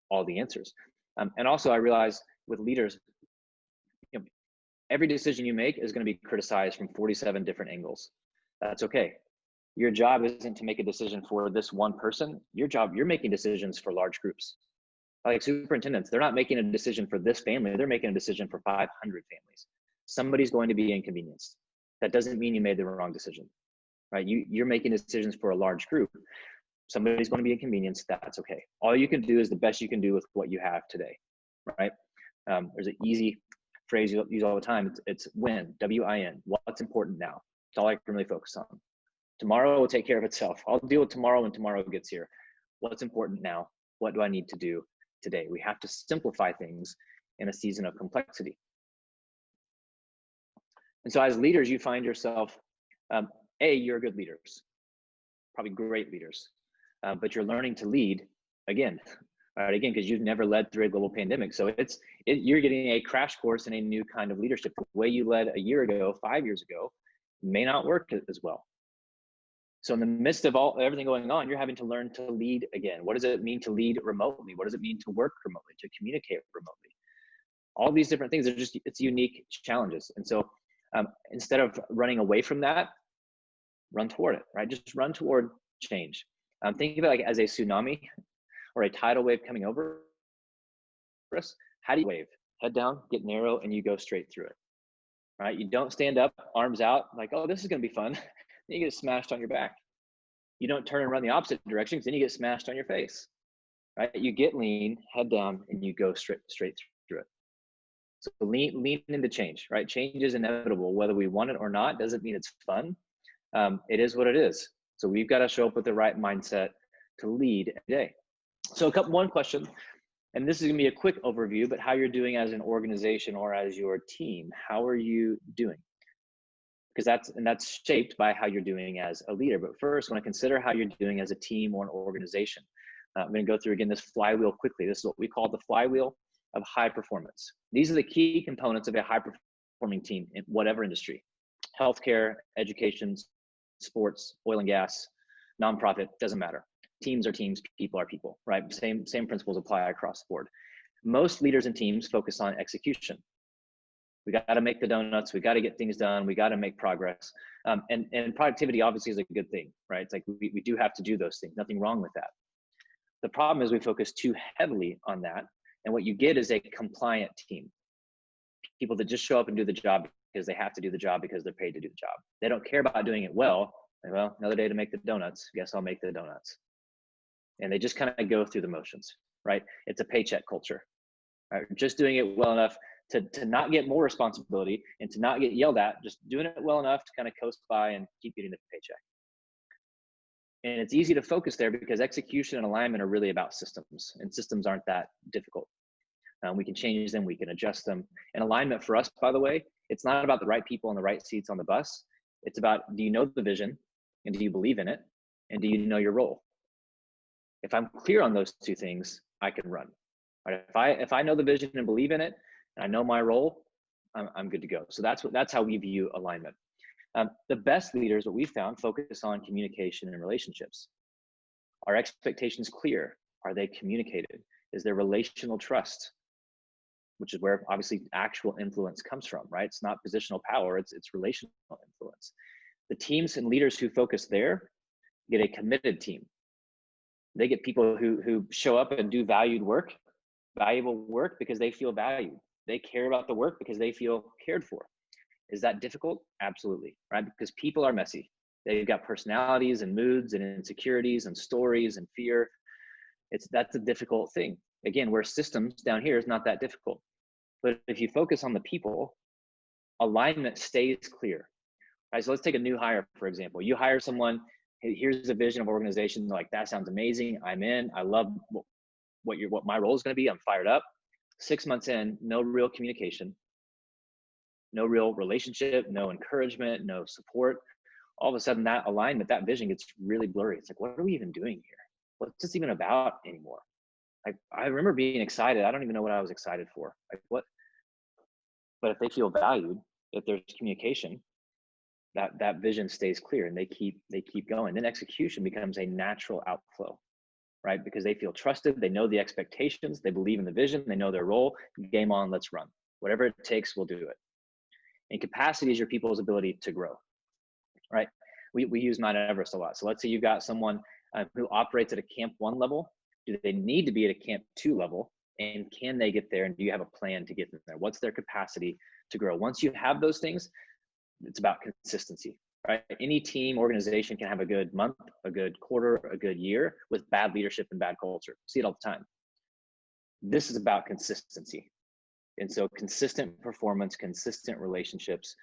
all the answers. And also I realize with leaders, you know, every decision you make is going to be criticized from 47 different angles. That's okay. Your job isn't to make a decision for this one person. Your job, you're making decisions for large groups. Like superintendents, they're not making a decision for this family, they're making a decision for 500 families. Somebody's going to be inconvenienced. That doesn't mean you made the wrong decision, right? You're making decisions for a large group. Somebody's going to be inconvenienced, that's okay. All you can do is the best you can do with what you have today, right? There's an easy phrase you use all the time. It's win, W-I-N, what's important now. It's all I can really focus on. Tomorrow will take care of itself. I'll deal with tomorrow when tomorrow gets here. What's important now? What do I need to do today? We have to simplify things in a season of complexity. And so as leaders, you find yourself, you're good leaders, probably great leaders, but you're learning to lead again, right? Again, because you've never led through a global pandemic. So you're getting a crash course in a new kind of leadership. The way you led a year ago, 5 years ago, may not work as well. So in the midst of everything going on, you're having to learn to lead again. What does it mean to lead remotely? What does it mean to work remotely, to communicate remotely? All these different things are just, it's unique challenges. And so instead of running away from that, run toward it, right? Just run toward change. Think of it like as a tsunami or a tidal wave coming over us. How do you wave? Head down, get narrow, and you go straight through it, right? You don't stand up, arms out, like, oh, this is gonna be fun. Then you get smashed on your back. You don't turn and run the opposite direction, because then you get smashed on your face, right? You get lean, head down, and you go straight through it. So lean into change, right? Change is inevitable, whether we want it or not. Doesn't mean it's fun. It is what it is. So we've got to show up with the right mindset to lead every day. So one question, and this is gonna be a quick overview, but how you're doing as an organization or as your team. How are you doing? Because that's shaped by how you're doing as a leader. But first, I want to consider how you're doing as a team or an organization. I'm going to go through again this flywheel quickly. This is what we call the flywheel of high performance. These are the key components of a high performing team in whatever industry: healthcare, education, sports, oil and gas, nonprofit, doesn't matter. Teams are teams, people are people, right? Same principles apply across the board. Most leaders and teams focus on execution. We got to make the donuts. We got to get things done. We got to make progress. And productivity obviously is a good thing, right? It's like we do have to do those things. Nothing wrong with that. The problem is we focus too heavily on that. And what you get is a compliant team. People that just show up and do the job because they have to do the job because they're paid to do the job. They don't care about doing it well. Like, well, another day to make the donuts. Guess I'll make the donuts. And they just kind of go through the motions, right? It's a paycheck culture, right? Just doing it well enough to not get more responsibility and to not get yelled at, just doing it well enough to kind of coast by and keep getting the paycheck. And it's easy to focus there because execution and alignment are really about systems, and systems aren't that difficult. We can change them, we can adjust them. And alignment for us, by the way, it's not about the right people in the right seats on the bus. It's about, do you know the vision and do you believe in it? And do you know your role? If I'm clear on those two things, I can run. Right? If I know the vision and believe in it, and I know my role, I'm good to go. So that's how we view alignment. The best leaders, what we found, focus on communication and relationships. Are expectations clear? Are they communicated? Is there relational trust? Which is where obviously actual influence comes from, right? It's not positional power, it's relational influence. The teams and leaders who focus there get a committed team. They get people who show up and do valuable work because they feel valued. They care about the work because they feel cared for. Is that difficult? Absolutely, right? Because people are messy. They've got personalities and moods and insecurities and stories and fear. That's a difficult thing. Again, where systems down here is not that difficult. But if you focus on the people, alignment stays clear. Right, so let's take a new hire, for example. You hire someone, hey, here's a vision of organization. They're like, that sounds amazing. I'm in. I love what my role is going to be. I'm fired up. 6 months in, no real communication, no real relationship, no encouragement, no support. All of a sudden that alignment, that vision gets really blurry. It's like, what are we even doing here? What's this even about anymore? I remember being excited. I don't even know what I was excited for. Like what? But if they feel valued, if there's communication, that vision stays clear and they keep going. Then execution becomes a natural outflow, right? Because they feel trusted, they know the expectations, they believe in the vision, they know their role. Game on, let's run. Whatever it takes, we'll do it. And capacity is your people's ability to grow, right? We use Mount Everest a lot. So let's say you've got someone who operates at a Camp 1 level. Do they need to be at a Camp 2 level? And can they get there? And do you have a plan to get them there? What's their capacity to grow? Once you have those things, it's about consistency, right? Any team, organization can have a good month, a good quarter, a good year with bad leadership and bad culture. See it all the time. This is about consistency. And so consistent performance, consistent relationships,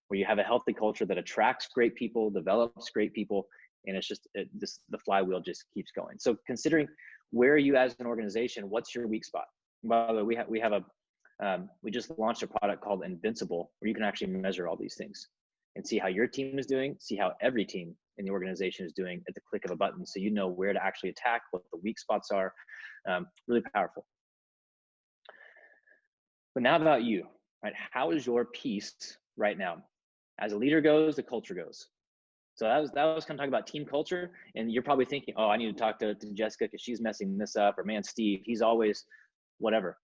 where you have a healthy culture that attracts great people, develops great people, and it's just the flywheel just keeps going. So considering where are you as an organization, what's your weak spot? By the way, we just launched a product called Invincible, where you can actually measure all these things and see how your team is doing, see how every team in the organization is doing at the click of a button, so you know where to actually attack, what the weak spots are. Really powerful. But now about you, right? How is your piece right now? As a leader goes, the culture goes. So that was kind of talking about team culture, and you're probably thinking, oh, I need to talk to Jessica because she's messing this up, or man, Steve, he's always whatever.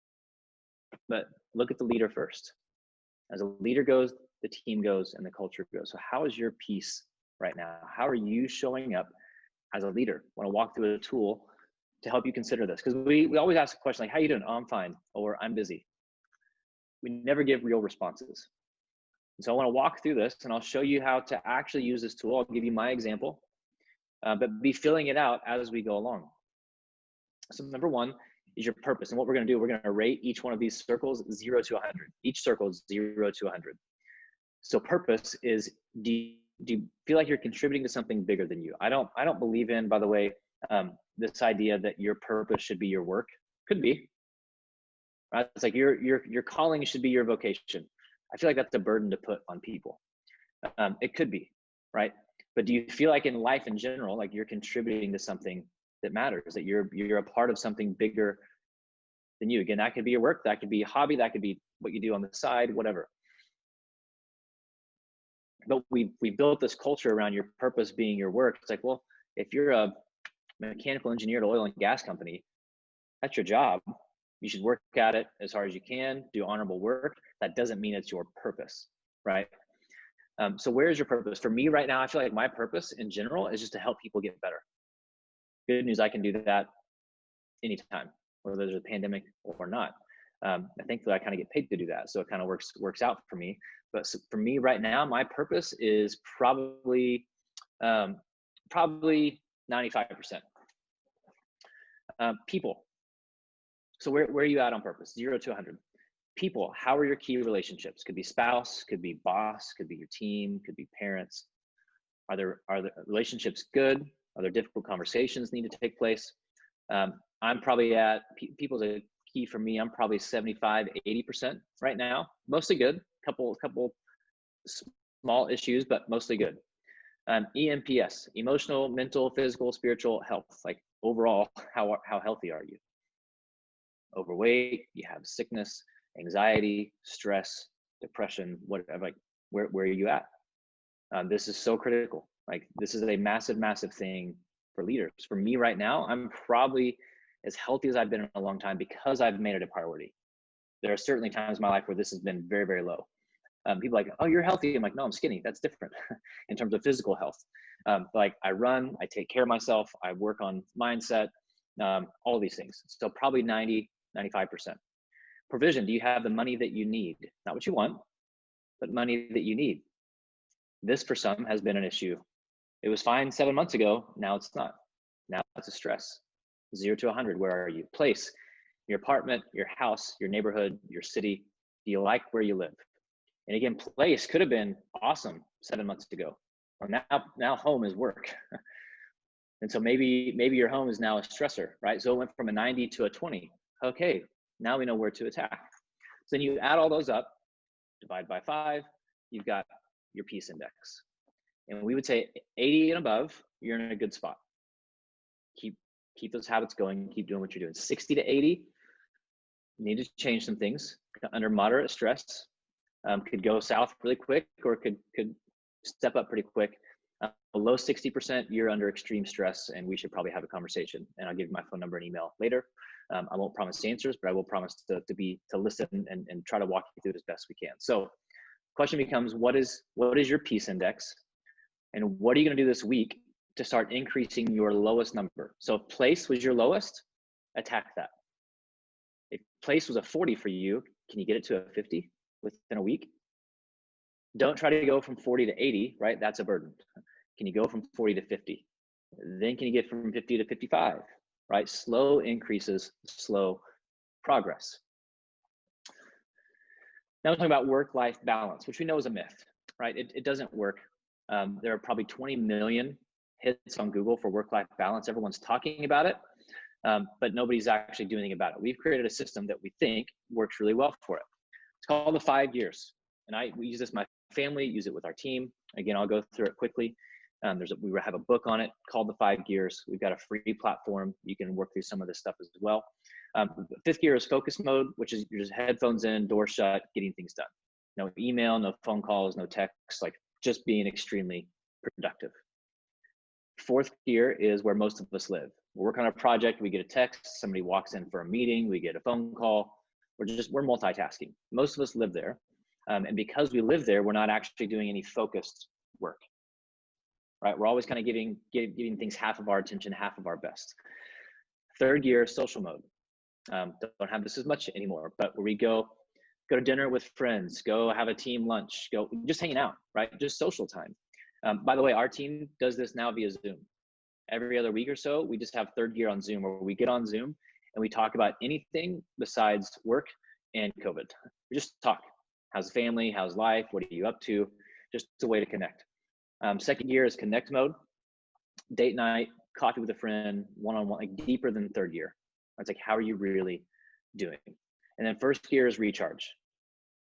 But look at the leader first. As a leader goes, the team goes, and the culture goes. So how is your piece right now? How are you showing up as a leader? I want to walk through a tool to help you consider this, because we always ask a question like, how you doing? Oh, I'm fine, or I'm busy. We never give real responses. And so I want to walk through this, and I'll show you how to actually use this tool. I'll give you my example, but be filling it out as we go along. So number one is your purpose. And what we're going to do, we're going to rate each one of these circles 0 to 100. Each circle is 0 to 100. So purpose is, do you feel like you're contributing to something bigger than you? I don't believe in, by the way, this idea that your purpose should be your work. Could be, right? It's like your calling should be your vocation. I feel like that's a burden to put on people. It could be, right? But do you feel like in life in general, like you're contributing to something that matters, that you're a part of something bigger than you? Again, that could be your work, that could be a hobby, that could be what you do on the side, whatever. But we built this culture around your purpose being your work. It's like, well, if you're a mechanical engineer at an oil and gas company, that's your job. You should work at it as hard as you can, do honorable work. That doesn't mean it's your purpose, right? So where's your purpose? For me right now, I feel like my purpose in general is just to help people get better. Good news, I can do that anytime, whether there's a pandemic or not. I think that I kind of get paid to do that, so it kind of works out for me. But for me right now, my purpose is probably 95%. People. So where are you at on purpose? 0 to 100. People, how are your key relationships? Could be spouse, could be boss, could be your team, could be parents. Are the relationships good? Are there difficult conversations need to take place? I'm probably at, people's a key for me, I'm probably 75, 80% right now. Mostly good, couple small issues, but mostly good. EMPS, emotional, mental, physical, spiritual health. Like overall, how healthy are you? Overweight, you have sickness, anxiety, stress, depression, whatever, like where are you at? This is so critical. Like this is a massive, massive thing for leaders. For me right now, I'm probably as healthy as I've been in a long time because I've made it a priority. There are certainly times in my life where this has been very, very low. People are like, oh, you're healthy. I'm like, no, I'm skinny. That's different in terms of physical health. Like I run, I take care of myself, I work on mindset, all of these things. So probably 90, 95%. Provision, do you have the money that you need? Not what you want, but money that you need. This for some has been an issue. It was fine 7 months ago, now it's not. Now it's a stress. 0 to 100, where are you? Place, your apartment, your house, your neighborhood, your city. Do you like where you live? And again, place could have been awesome 7 months ago. Or now home is work. And so maybe your home is now a stressor, right? So it went from a 90 to a 20. Okay, now we know where to attack. So then you add all those up, divide by 5, you've got your peace index. And we would say 80 and above, you're in a good spot. Keep those habits going, keep doing what you're doing. 60 to 80, you need to change some things. Under moderate stress, could go south really quick, or could step up pretty quick. Below 60%, you're under extreme stress, and we should probably have a conversation. And I'll give you my phone number and email later. I won't promise answers, but I will promise to listen and try to walk you through it as best we can. So question becomes, what is your peace index? And what are you going to do this week to start increasing your lowest number? So if place was your lowest, attack that. If place was a 40 for you, can you get it to a 50 within a week? Don't try to go from 40 to 80, right? That's a burden. Can you go from 40 to 50? Then can you get from 50 to 55, right? Slow increases, slow progress. Now we're talking about work-life balance, which we know is a myth, right? It doesn't work. There are probably 20 million hits on Google for work-life balance. Everyone's talking about it, but nobody's actually doing anything about it. We've created a system that we think works really well for it. It's called the 5 years. And we use this, my family, use it with our team. Again, I'll go through it quickly. We have a book on it called the 5 gears. We've got a free platform. You can work through some of this stuff as well. 5th gear is focus mode, which is you're just headphones in, door shut, getting things done. No email, no phone calls, no texts, like just being extremely productive. 4th gear is where most of us live. We work on a project, we get a text, somebody walks in for a meeting, we get a phone call. We're multitasking. Most of us live there. And because we live there, we're not actually doing any focused work, right? We're always kind of giving things half of our attention, half of our best. 3rd gear, social mode. Don't have this as much anymore, but where we go to dinner with friends, go have a team lunch, go just hanging out, right? Just social time. By the way, our team does this now via Zoom. Every other week or so, we just have 3rd gear on Zoom, where we get on Zoom and we talk about anything besides work and COVID. We just talk. How's the family? How's life? What are you up to? Just a way to connect. 2nd gear is connect mode. Date night, coffee with a friend, one-on-one, like deeper than 3rd gear. It's like, how are you really doing? And then 1st gear is recharge.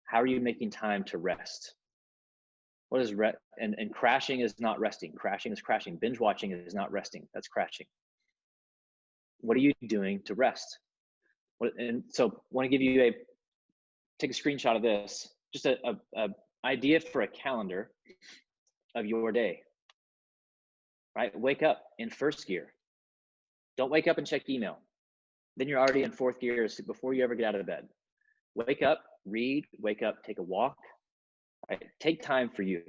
How are you making time to rest? What is and crashing is not resting. Crashing is crashing. Binge watching is not resting. That's crashing. What are you doing to rest? And so I want to give you take a screenshot of this, just a idea for a calendar of your day, right? Wake up in 1st gear. Don't wake up and check email. Then you're already in 4th gear before you ever get out of bed. Wake up, read, wake up, take a walk, right? Take time for you.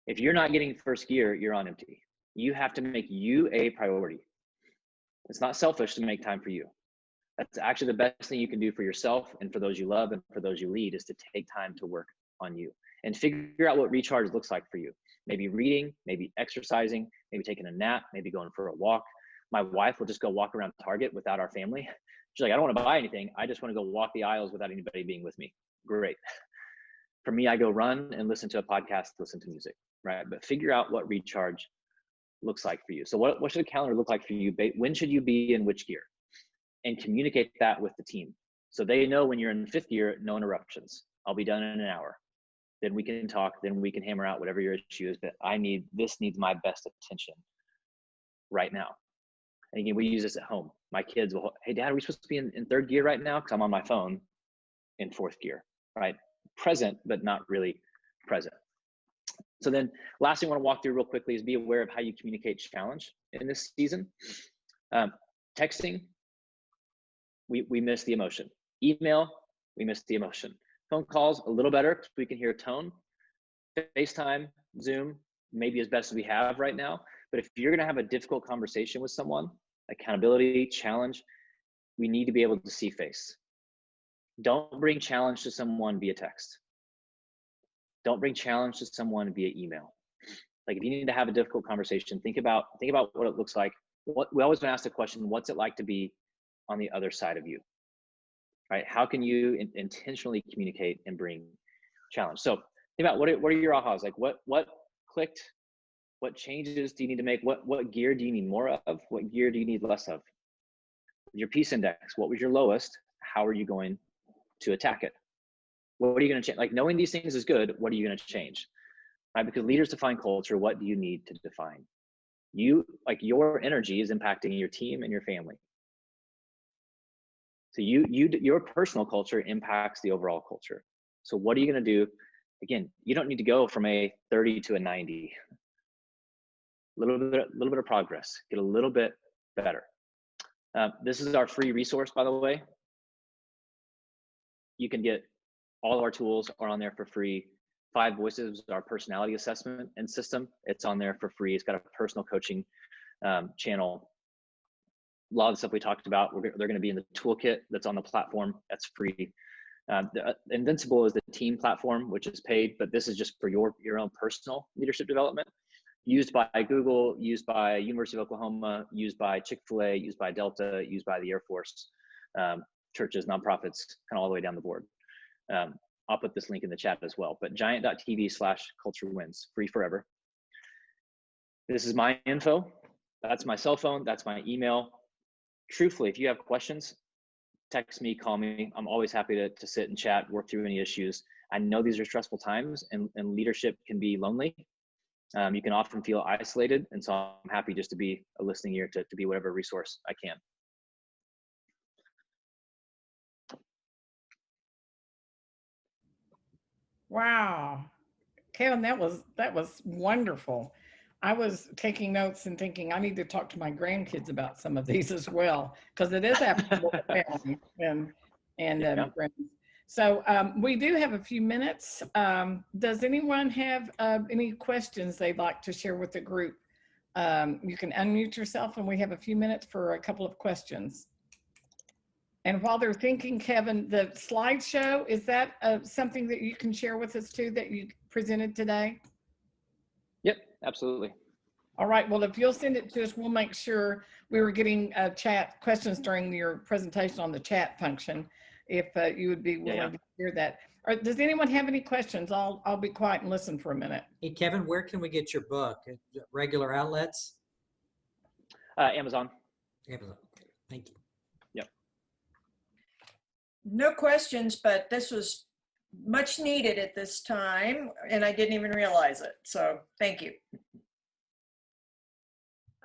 If you're not getting 1st gear, you're on empty. You have to make you a priority. It's not selfish to make time for you. That's actually the best thing you can do for yourself and for those you love and for those you lead, is to take time to work on you and figure out what recharge looks like for you. Maybe reading, maybe exercising, maybe taking a nap, maybe going for a walk. My wife will just go walk around Target without our family. She's like, I don't want to buy anything. I just want to go walk the aisles without anybody being with me. Great. For me, I go run and listen to a podcast, listen to music, right? But figure out what recharge looks like for you. So what should a calendar look like for you? When should you be in which gear? And communicate that with the team. So they know when you're in 5th gear, no interruptions. I'll be done in an hour. Then we can talk, then we can hammer out whatever your issue is, but this needs my best attention right now. And again, we use this at home. My kids will, hey dad, are we supposed to be in 3rd gear right now? Because I'm on my phone in 4th gear, right? Present, but not really present. So then last thing I want to walk through real quickly is be aware of how you communicate challenge in this season. Texting, we miss the emotion. Email, we miss the emotion. Phone calls, a little better because we can hear tone. FaceTime, Zoom, maybe as best as we have right now. But if you're going to have a difficult conversation with someone, accountability, challenge, we need to be able to see face. Don't bring challenge to someone via text. Don't bring challenge to someone via email. Like if you need to have a difficult conversation, think about what it looks like. We always want to ask the question, what's it like to be on the other side of you, right? How can you intentionally communicate and bring challenge? So think about what are your ahas? Like what clicked? What changes do you need to make? What gear do you need more of? What gear do you need less of? Your peace index, what was your lowest? How are you going to attack it? What are you going to change? Like knowing these things is good. What are you going to change? Right? Because leaders define culture. What do you need to define? Your energy is impacting your team and your family. So your personal culture impacts the overall culture. So what are you going to do again, you don't need to go from a 30 to a 90. A little bit of progress, get a little bit better. This is our free resource, by the way. You can get all of our tools are on there for free. 5 Voices, our personality assessment and system, it's on there for free. It's got a personal coaching channel. A lot of the stuff we talked about, they're going to be in the toolkit that's on the platform. That's free. The Invincible is the team platform, which is paid, but this is just for your own personal leadership development. Used by Google, used by University of Oklahoma, used by Chick-fil-A, used by Delta, used by the Air Force, churches, nonprofits, kind of all the way down the board. I'll put this link in the chat as well, but giant.tv/culturewins, free forever. This is my info. That's my cell phone. That's my email. Truthfully, if you have questions, text me, call me. I'm always happy to sit and chat, work through any issues. I know these are stressful times and leadership can be lonely. You can often feel isolated. And so I'm happy just to be a listening ear to be whatever resource I can. Wow. Kevin, that was wonderful. I was taking notes and thinking I need to talk to my grandkids about some of these as well, because it is applicable to family and friends. So we do have a few minutes. Does anyone have any questions they'd like to share with the group? You can unmute yourself and we have a few minutes for a couple of questions. And while they're thinking, Kevin, the slideshow, is that something that you can share with us too that you presented today? Yep, absolutely. All right, well, if you'll send it to us, we'll make sure we were getting chat questions during your presentation on the chat function, if you would be willing to hear that. Or does anyone have any questions? I'll be quiet and listen for a minute. Hey, Kevin, where can we get your book? Regular outlets? Amazon. Amazon. Thank you. Yep. No questions, but this was much needed at this time, and I didn't even realize it. So thank you.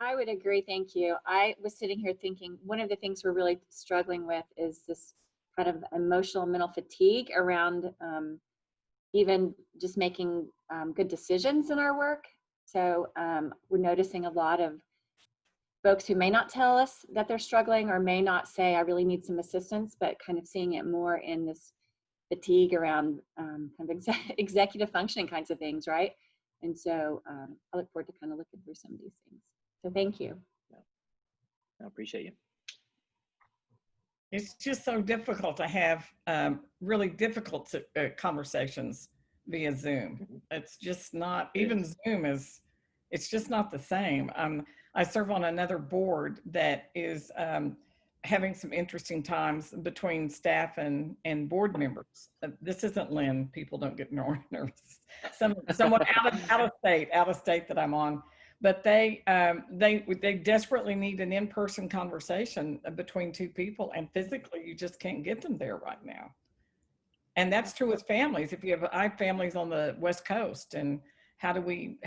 I would agree. Thank you. I was sitting here thinking one of the things we're really struggling with is this kind of emotional mental fatigue around even just making good decisions in our work. So we're noticing a lot of folks who may not tell us that they're struggling or may not say, I really need some assistance, but kind of seeing it more in this fatigue around kind of executive functioning kinds of things, right? And so I look forward to kind of looking through some of these things. So thank you. I appreciate you. It's just so difficult to have really difficult conversations via Zoom. It's just not, even Zoom is, it's just not the same. I serve on another board that is having some interesting times between staff and board members. This isn't Lynn, people don't get nervous. Someone out of state that I'm on. But they desperately need an in-person conversation between two people, and physically you just can't get them there right now. And that's true with families. I have families on the West Coast, and how do we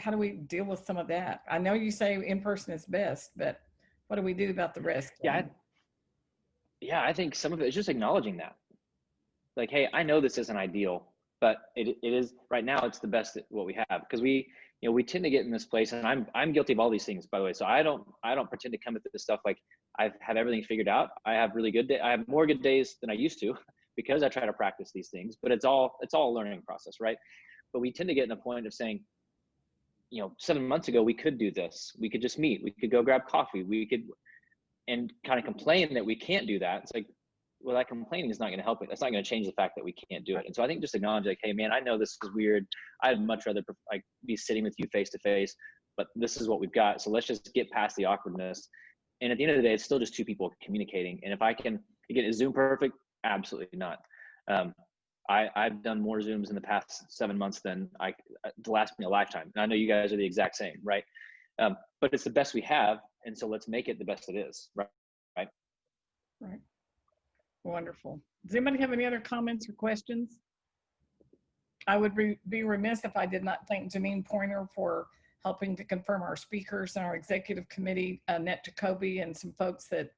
deal with some of that? I know you say in-person is best, but what do we do about the rest? Yeah, I think some of it is just acknowledging that. Like, hey, I know this isn't ideal, but it is right now. It's the best at what we have, because we tend to get in this place, and I'm guilty of all these things, by the way. So I don't pretend to come at this stuff like I have everything figured out. I have really good I have more good days than I used to because I try to practice these things. But it's all a learning process, right? But we tend to get in a point of saying, 7 months ago we could do this. We could just meet. We could go grab coffee. We could, and kind of complain that we can't do that. It's like, well, that complaining is not going to help it. That's not going to change the fact that we can't do it. And so I think just acknowledge, like, hey, man, I know this is weird. I'd much rather be sitting with you face to face, but this is what we've got. So let's just get past the awkwardness. And at the end of the day, it's still just two people communicating. And if I can, again, is Zoom perfect? Absolutely not. I've done more Zooms in the past 7 months than to last me a lifetime. And I know you guys are the exact same, right? But it's the best we have. And so let's make it the best it is, right? Right. Wonderful. Does anybody have any other comments or questions? I would be remiss if I did not thank Janine Pointer for helping to confirm our speakers and our executive committee, Annette Jacoby, and some folks that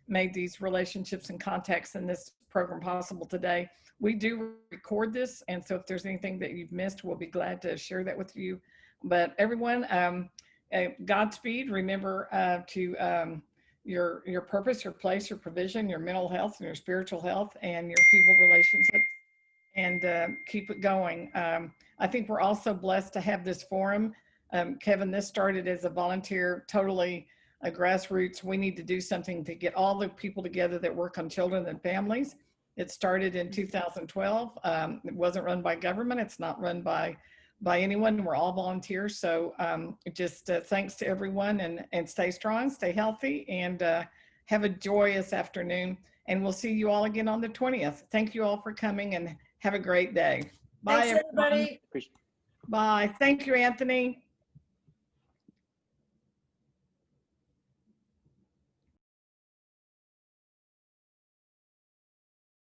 made these relationships and contacts in this program possible today. We do record this, and so if there's anything that you've missed, we'll be glad to share that with you. But everyone, Godspeed. Remember your purpose, your place, your provision, your mental health, and your spiritual health, and your people relationships, and keep it going. I think we're also blessed to have this forum. Kevin, this started as a volunteer, totally a grassroots. We need to do something to get all the people together that work on children and families. It started in 2012. It wasn't run by government. It's not run by anyone. We're all volunteers. So just thanks to everyone, and stay strong, stay healthy, and have a joyous afternoon. And we'll see you all again on the 20th. Thank you all for coming, and have a great day. Bye, Thanks, everyone. everybody. Bye. Thank you, Anthony.